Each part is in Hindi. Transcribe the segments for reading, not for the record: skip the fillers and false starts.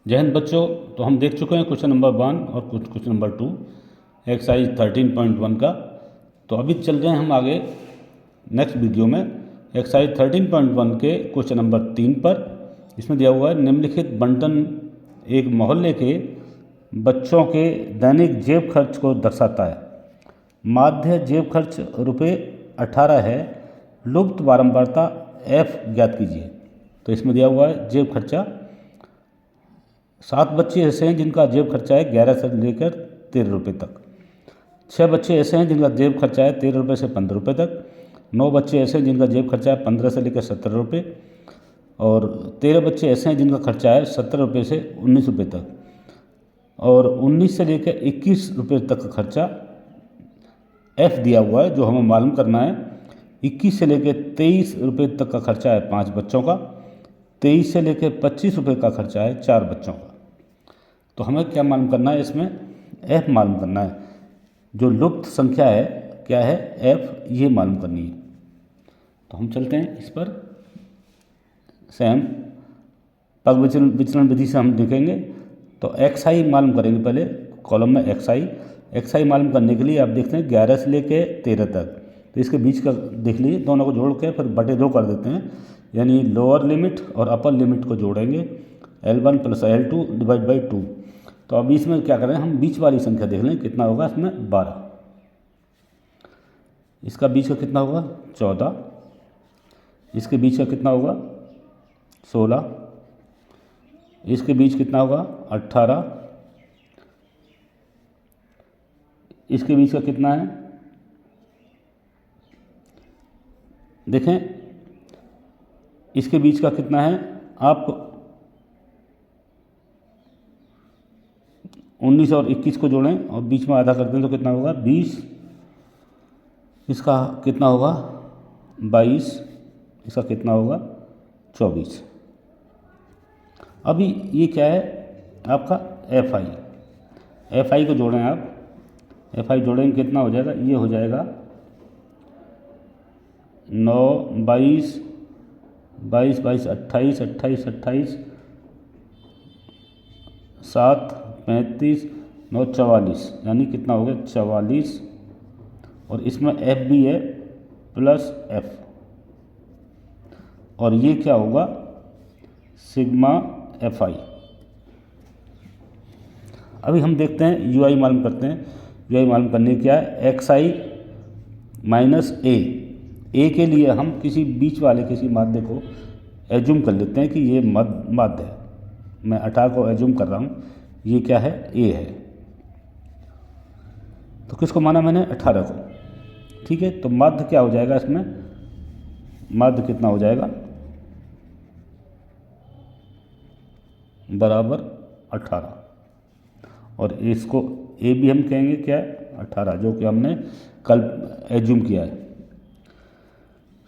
जय हिंद बच्चों। तो हम देख चुके हैं क्वेश्चन नंबर 1 और क्वेश्चन नंबर 2 एक्सरसाइज 13.1 का। तो अभी चल रहे हैं हम आगे नेक्स्ट वीडियो में एक्सरसाइज 13.1 के क्वेश्चन नंबर 3 पर। इसमें दिया हुआ है निम्नलिखित बंटन एक मोहल्ले के बच्चों के दैनिक जेब खर्च को दर्शाता है। माध्य जेब खर्च रुपये 18 है, लुप्त बारंबारता f ज्ञात कीजिए। तो इसमें दिया हुआ है जेब खर्चा 7 बच्चे ऐसे हैं जिनका जेब खर्चा है 11 से लेकर 13 रुपये तक। 6 बच्चे ऐसे हैं जिनका जेब खर्चा है 13 रुपये से 15 रुपये तक। 9 बच्चे ऐसे हैं जिनका जेब खर्चा है 15 से लेकर 17 रुपये। और 13 बच्चे ऐसे हैं जिनका खर्चा है 17 रुपये से 19 रुपये तक। और 19 से लेकर 21 रुपये तक का खर्चा f दिया हुआ है जो हमें मालूम करना है। 21 से लेकर 23 रुपये तक का खर्चा है 5 बच्चों का। 23 से लेकर 25 रुपये का खर्चा है 4 बच्चों का। तो हमें क्या मालूम करना है, इसमें f मालूम करना है। जो लुप्त संख्या है क्या है f, ये मालूम करनी है। तो हम चलते हैं इस पर से हम पग विचलन विधि से हम देखेंगे। तो xi मालूम करेंगे पहले कॉलम में xi मालूम करने के लिए आप देखते हैं 11 से लेके 13 तक। तो इसके बीच का देख लीजिए, दोनों को जोड़ के फिर बटे 2 कर देते हैं, यानी लोअर लिमिट और अपर लिमिट को जोड़ेंगे L1 + L2 डिवाइड बाई 2। तो अब इसमें क्या करें, हम बीच वाली संख्या देख लें कितना होगा इसमें 12। इसका बीच का कितना होगा 14। इसके बीच का कितना होगा 16। इसके बीच कितना होगा 18। इसके बीच का कितना है देखें, इसके बीच का कितना है आप 19 और 21 को जोड़ें और बीच में आधा करते हैं तो कितना होगा 20। इसका कितना होगा 22। इसका कितना होगा 24। अभी ये क्या है आपका fi को जोड़ें आप। fi जोड़ेंगे कितना हो जाएगा, ये हो जाएगा 9 22 22 22 28 28 28 7 35 9 44, यानी कितना हो गया 44। और इसमें f भी है प्लस f। और ये क्या होगा सिग्मा fi। अभी हम देखते हैं ui मालूम करते हैं। ui मालूम करने क्या है xi माइनस a के लिए हम किसी बीच वाले किसी माध्य को एज्यूम कर लेते हैं कि ये माध्य है। मैं 18 को एज्यूम कर रहा हूँ, ये क्या है a है। तो किसको माना मैंने 18 को, ठीक है। तो माध्य क्या हो जाएगा इसमें, माध्य कितना हो जाएगा बराबर 18। और इसको a भी हम कहेंगे क्या है 18, जो कि हमने कल एज्यूम किया है,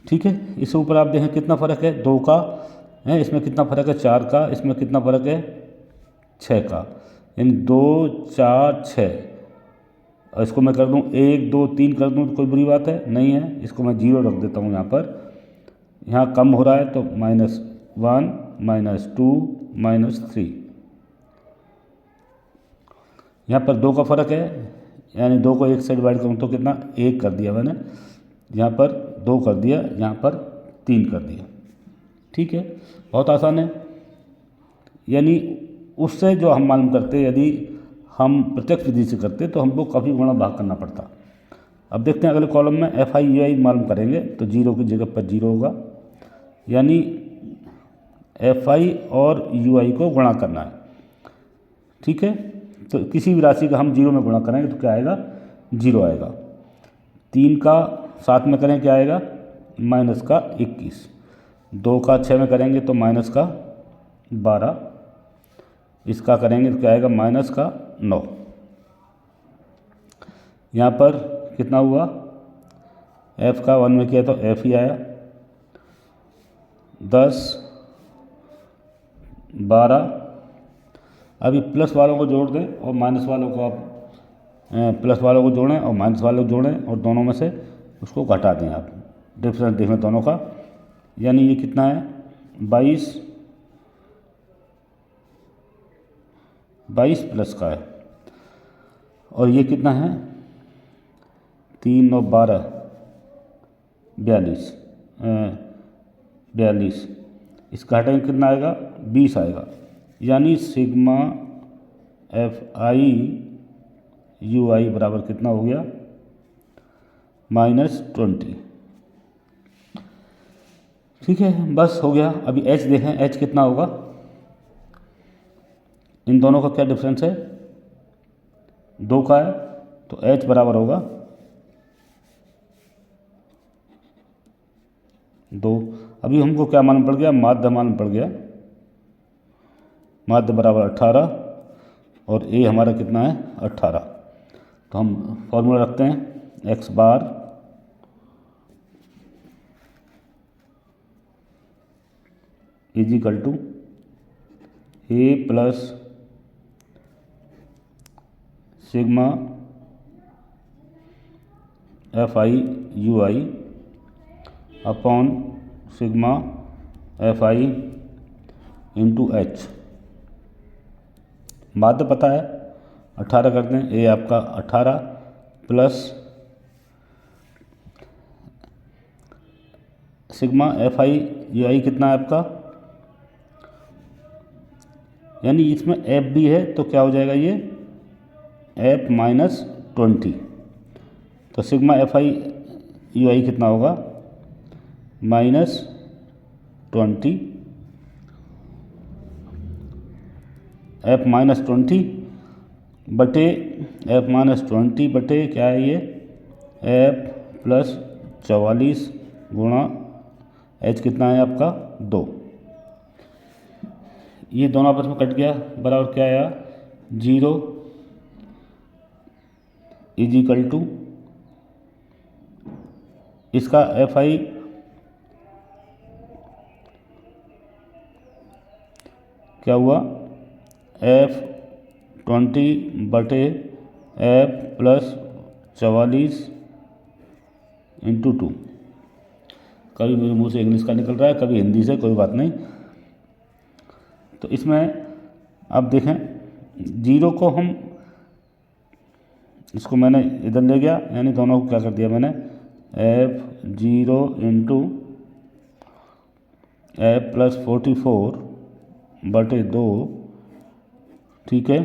ठीक है। इससे ऊपर आप देखें कितना फ़र्क है 2 का है, इसमें कितना फ़र्क है 4 का, इसमें कितना फ़र्क है 6 का, यानी 2 4 6। और इसको मैं कर दूं 1 2 3 कर दूं तो कोई बुरी बात है नहीं है। इसको मैं 0 रख देता हूं यहाँ पर। यहाँ कम हो रहा है तो -1 -2 -3। यहाँ पर 2 का फ़र्क है, यानी 2 को 1 से डिवाइड करूँ तो कितना 1 कर दिया मैंने, यहाँ पर 2 कर दिया, यहाँ पर 3 कर दिया, ठीक है। बहुत आसान है। यानी उससे जो हम मालूम करते, यदि हम प्रत्यक्ष विधि से करते तो हमको काफ़ी गुणा भाग करना पड़ता। अब देखते हैं अगले कॉलम में fi ui मालूम करेंगे तो 0 की जगह पर 0 होगा, यानी fi और ui को गुणा करना है, ठीक है। तो किसी भी राशि का हम 0 में गुणा करेंगे तो क्या आएगा 0 आएगा। 3 का 7 में करें क्या आएगा माइनस का 21। 2 का 6 में करेंगे तो माइनस का 12। इसका करेंगे तो क्या आएगा माइनस का 9। यहाँ पर कितना हुआ f का 1 में किया तो f ही आया। 10 12। अभी प्लस वालों को जोड़ दें और माइनस वालों को आप प्लस वालों को जोड़ें और माइनस वालों को जोड़ें और दोनों में से उसको घटा दें आप, डिफरेंस देखें दोनों का। यानी ये कितना है 22 22 प्लस का है, और ये कितना है 3 9 12 42 42, इसका हटाएंगे कितना आएगा 20 आएगा, यानी सिग्मा FI UI बराबर कितना हो गया -20। ठीक है, बस हो गया। अभी H देखें, H कितना होगा, इन दोनों का क्या डिफरेंस है 2 का है, तो H बराबर होगा 2। अभी हमको क्या मालूम पड़ गया, माध्य मालूम पड़ गया, माध्य बराबर 18 और A हमारा कितना है 18। तो हम फॉर्मूला रखते हैं x bar is equal to A plus sigma FI UI upon sigma FI into H। माध्य पता है 18 करते हैं, A आपका 18 प्लस सिग्मा FI UI कितना है आपका, यानी इसमें F भी है तो क्या हो जाएगा ये F -20। तो सिग्मा FI UI कितना होगा -20 F -20 बटे F -20 बटे क्या है ये F प्लस 44 गुणा H कितना है आपका 2। ये दोनों आपस में कट गया, बराबर क्या आया 0 इज इक्वल टू इसका FI क्या हुआ F20 बटे F प्लस 44 इंटू 2। कभी मेरे मुंह से इंग्लिश का निकल रहा है, कभी हिंदी से, कोई बात नहीं। तो इसमें आप देखें 0 को हम इसको मैंने इधर ले गया, यानी दोनों को क्या कर दिया मैंने F0 इंटू F प्लस 44 बटे 2, ठीक है,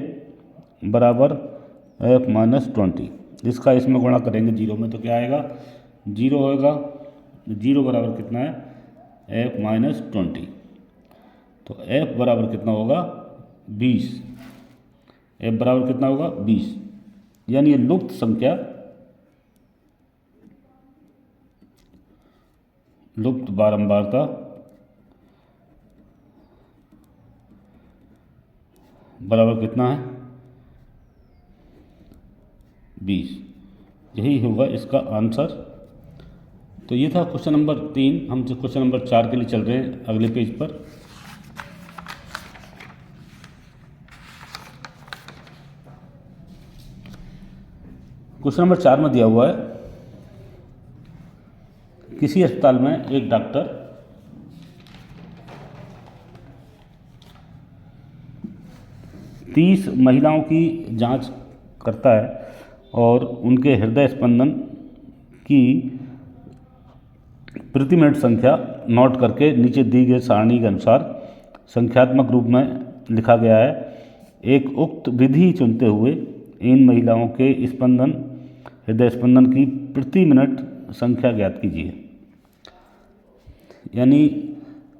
बराबर F -20। इसका इसमें गुणा करेंगे 0 में तो क्या आएगा 0 होगा, 0 बराबर कितना है F -20। तो F बराबर कितना होगा 20, F बराबर कितना होगा 20, यानी ये लुप्त संख्या, लुप्त बारंबारता बराबर कितना है 20। यही होगा इसका आंसर। तो ये था क्वेश्चन नंबर 3। हम क्वेश्चन नंबर 4 के लिए चल रहे हैं अगले पेज पर। क्वेश्चन नंबर 4 में दिया हुआ है, किसी अस्पताल में एक डॉक्टर तीस महिलाओं की जांच करता है और उनके हृदय स्पंदन की प्रति मिनट संख्या नोट करके नीचे दी गई सारणी के अनुसार संख्यात्मक रूप में लिखा गया है। एक उक्त विधि चुनते हुए इन महिलाओं के स्पंदन, हृदय स्पंदन की प्रति मिनट संख्या ज्ञात कीजिए। यानी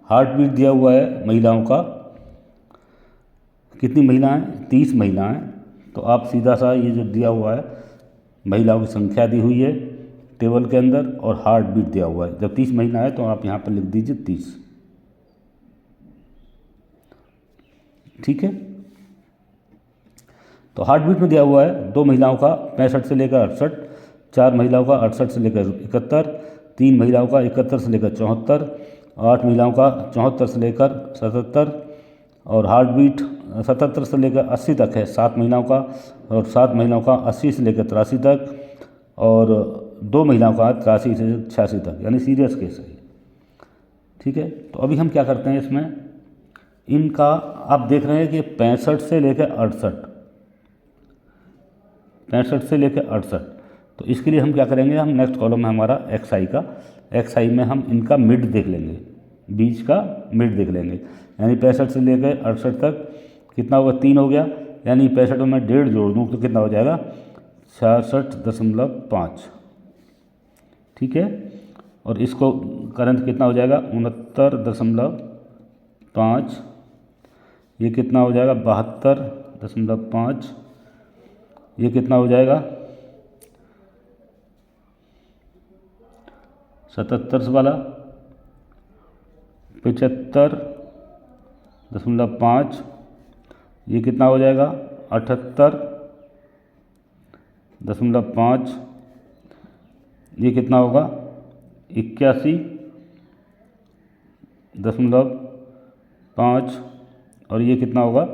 हार्ट बीट दिया हुआ है महिलाओं का, कितनी महिलाएं 30 महिलाएं। तो आप सीधा सा ये जो दिया हुआ है महिलाओं की संख्या दी हुई है टेबल के अंदर और हार्ट बीट दिया हुआ है। जब 30 महिला है तो आप यहाँ पर लिख दीजिए 30, ठीक है। तो हार्ट बीट में दिया हुआ है 2 महिलाओं का 65 से लेकर 68, 4 महिलाओं का 68 से लेकर 71, 3 महिलाओं का 71 से लेकर 74, 8 महिलाओं का 74 से लेकर 77 और हार्ट बीट 77 से लेकर 80 तक है 7 महिलाओं का, और 7 महिलाओं का 80 से लेकर 83 तक, और 2 महिलाओं का 83 से 86 तक, यानी सीरियस केस है, ठीक है। तो अभी हम क्या करते हैं इसमें इनका आप देख रहे हैं कि 65 से लेकर 68, 65 से लेकर 68। तो इसके लिए हम क्या करेंगे, हम नेक्स्ट कॉलम में हमारा एक्स आई का, एक्स आई में हम इनका मिड देख लेंगे, बीच का मिड देख लेंगे। यानी 65 से लेकर 68 तक कितना होगा, 3 हो गया। यानी 65 में मैं 1.5 जोड़ दूँ तो कितना हो जाएगा, 66.5। ठीक है। और इसको करंट कितना हो जाएगा, 69.5। ये कितना हो जाएगा, 72.5। ये कितना हो जाएगा, 77 वाला 75.5। ये कितना हो जाएगा, 78.5। ये कितना होगा, 81.5। और ये कितना होगा,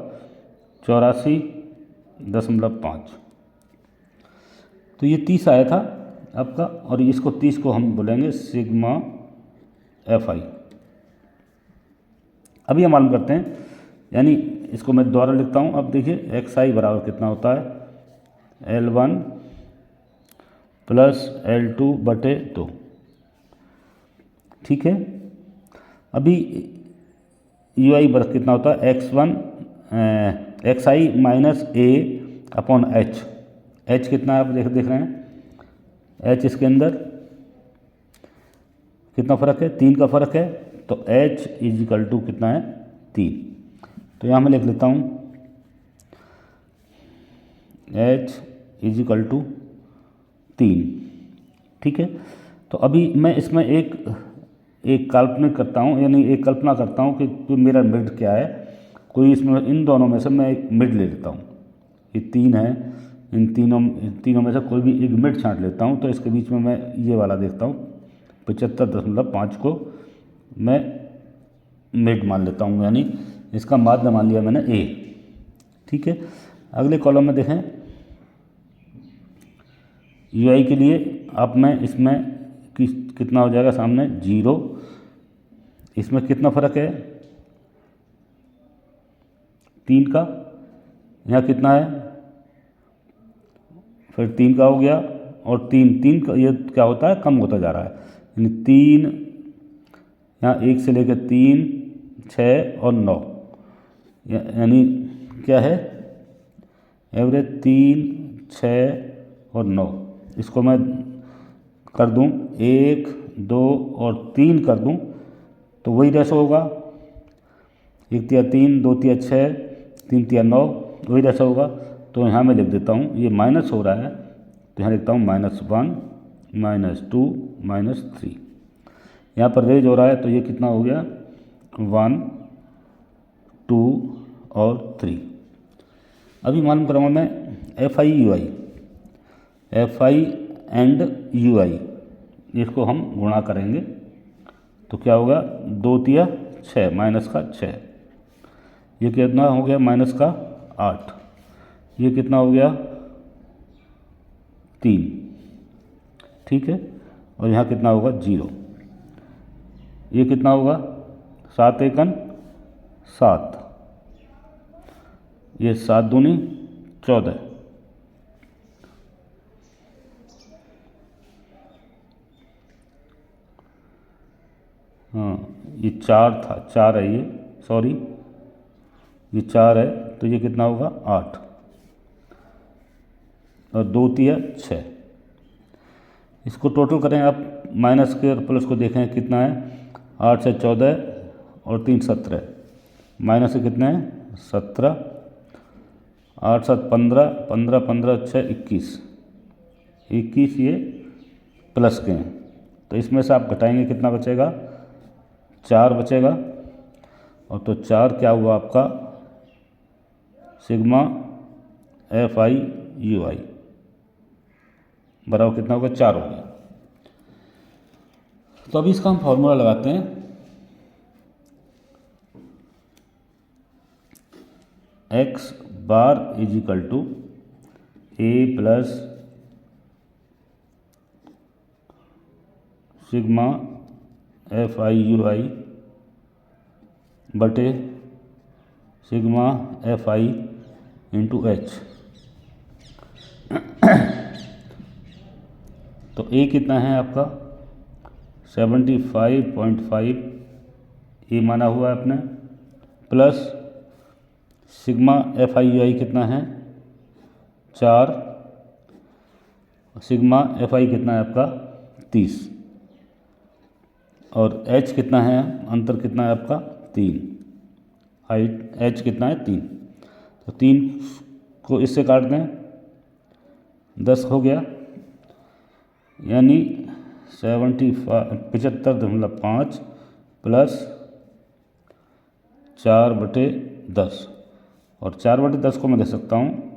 84.5। तो ये 30 आया था आपका, और इसको 30 को हम बोलेंगे सिग्मा एफ आई। अभी हम मालूम करते हैं, यानी इसको मैं दोबारा लिखता हूँ। अब देखिए एक्स आई बराबर कितना होता है, L1 प्लस L2/2। ठीक है। अभी यू आई बराबर कितना होता है, एक्स आई माइनस ए अपॉन एच। एच कितना है आप देख रहे हैं, एच इसके अंदर कितना फ़र्क है, 3 का फ़र्क है। तो एच इजिकल टू कितना है, 3। तो यहाँ मैं लिख लेता हूँ एच इजिकल टू 3। ठीक है। तो अभी मैं इसमें एक काल्पनिक करता हूँ, यानी एक कल्पना करता हूँ कि मेरा मिड क्या है। कोई इसमें इन दोनों में से मैं एक मिड ले लेता हूँ। ये 3 है, इन तीनों में से कोई भी एक मिड छांट लेता हूँ। तो इसके बीच में मैं ये वाला देखता हूँ, 75.5 को मैं मिड मान लेता हूँ, यानी इसका माध्य मान लिया मैंने ए। ठीक है। अगले कॉलम में देखें, यू आई के लिए अब मैं इसमें कितना हो जाएगा, सामने 0। इसमें कितना फ़र्क है, 3 का। यहाँ कितना है, फिर 3 का हो गया, और 3 का ये क्या होता है, कम होता जा रहा है। यानी 3, यहाँ 1 से लेकर 3, 6 और 9, यानी क्या है, एवरेज 3, 6 और 9। इसको मैं कर दूँ 1, 2 और 3 कर दूँ तो वही रेशो होगा, 1/3, 2/6, 3/9, वही रेशो होगा। तो यहाँ मैं लिख देता हूँ, ये माइनस हो रहा है तो यहाँ लिखता हूँ -1, -2, -3। यहाँ पर रेज हो रहा है तो ये कितना हो गया, 1, 2 और 3। अभी मालूम कराऊंगा मैं F I you I, F I and you आई, इसको हम गुणा करेंगे तो क्या होगा, 2×6 -6। ये कितना हो गया, -8। ये कितना हो गया, 3। ठीक है। और यहाँ कितना होगा, 0। ये कितना होगा, 7 एकन 7। ये 7 दूनी 14। हाँ, ये 4 था, 4 है ये, सॉरी ये 4 है। तो ये कितना होगा, 8। और 2×6। इसको टोटल करें आप, माइनस के और प्लस को देखें कितना है, 8 से 14 और 3 17, माइनस से कितने हैं, 17। 8 7 15, 15 15 6 21, 21 ये प्लस के हैं। तो इसमें से आप घटाएंगे कितना बचेगा, 4 बचेगा। और तो 4 क्या हुआ आपका, सिग्मा एफ आई यू आई बराबर कितना होगा, 4 हो गया। तो अभी इसका हम फॉर्मूला लगाते हैं, x bar is equal to A plus sigma F I you आई बटे sigma F I into H. तो ए कितना है आपका 75.5 ए माना हुआ है आपने, प्लस सिग्मा एफ आई आई कितना है 4, सिग्मा एफ आई कितना है आपका 30, और एच कितना है, अंतर कितना है आपका 3, हाइट एच कितना है 3। तो 3 को इससे काट दें 10 हो गया, यानी 75.5 प्लस 4/10, और 4/10 को मैं दे सकता हूँ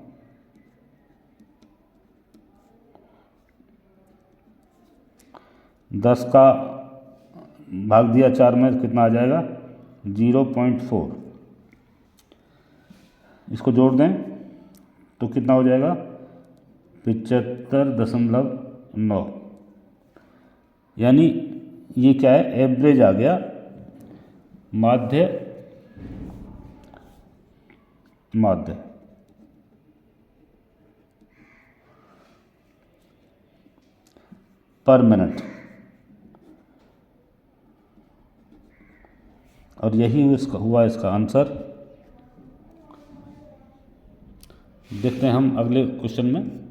10 का भाग दिया 4 में, कितना आ जाएगा 0.4। इसको जोड़ दें तो कितना हो जाएगा 75.9, यानी ये क्या है एवरेज आ गया, माध्य पर मिनट, और यही हुआ इसका आंसर। देखते हैं हम अगले क्वेश्चन में।